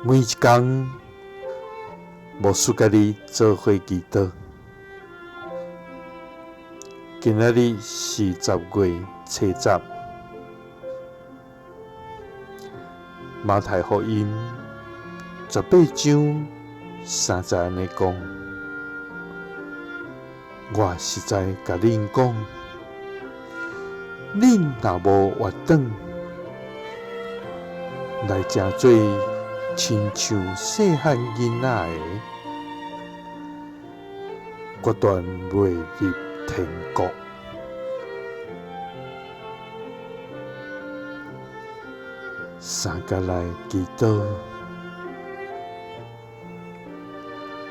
每一天，无输家己做伙祈祷。今仔日是10月初10，马太福音18章30安尼讲：我实在甲恁讲，恁若无活转来成做亲像细汉囡仔的，决断袂入天国。三甲来祈祷，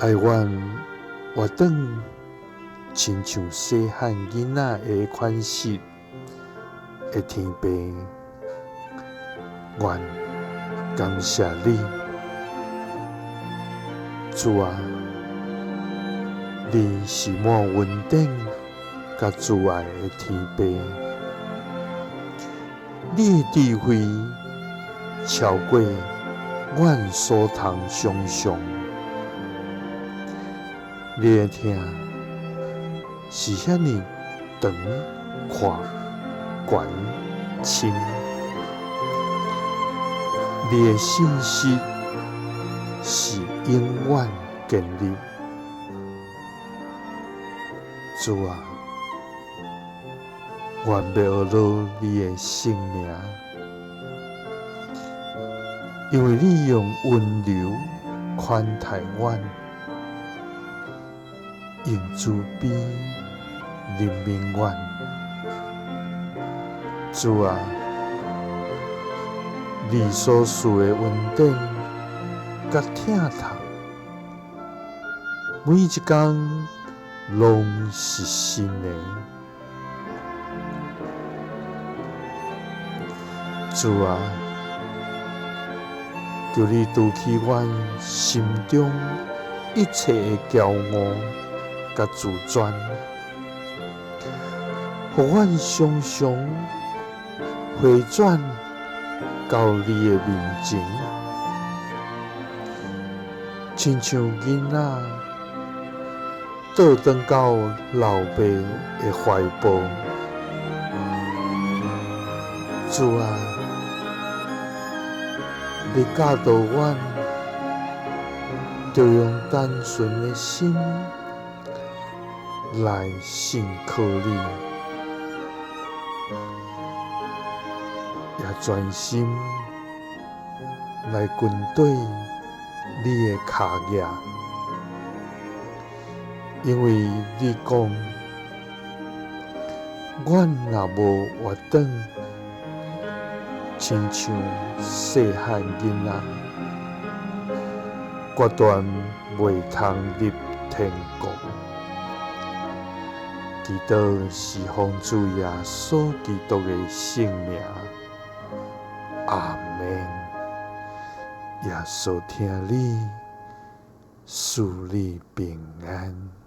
爱阮活转亲像细汉囡仔的款式的天父，愿感谢你，主啊！你是满恩典甲慈爱的天父，你的智慧超过阮所通想象，你的听是遐尼长、宽、悬、深，你的信息是永远建立。主啊，愿要学习你的性命，因为你用温柔款待阮，用慈悲怜悯阮。主啊，你所赐的恩典甲疼痛，每一天拢是新的。主啊，求你除去阮心中一切的骄傲甲自尊，互阮常常回转到你的面前，亲像囡仔倒转到老爸的怀抱。主啊，你教导阮，就用单纯的心来信靠你，也专心来跟对你的脚业，因为你讲，阮若无活转亲像细汉囡仔，决断袂通入天国。祈祷是奉主耶稣基督的圣名，阿们。耶稣听你，赐你平安。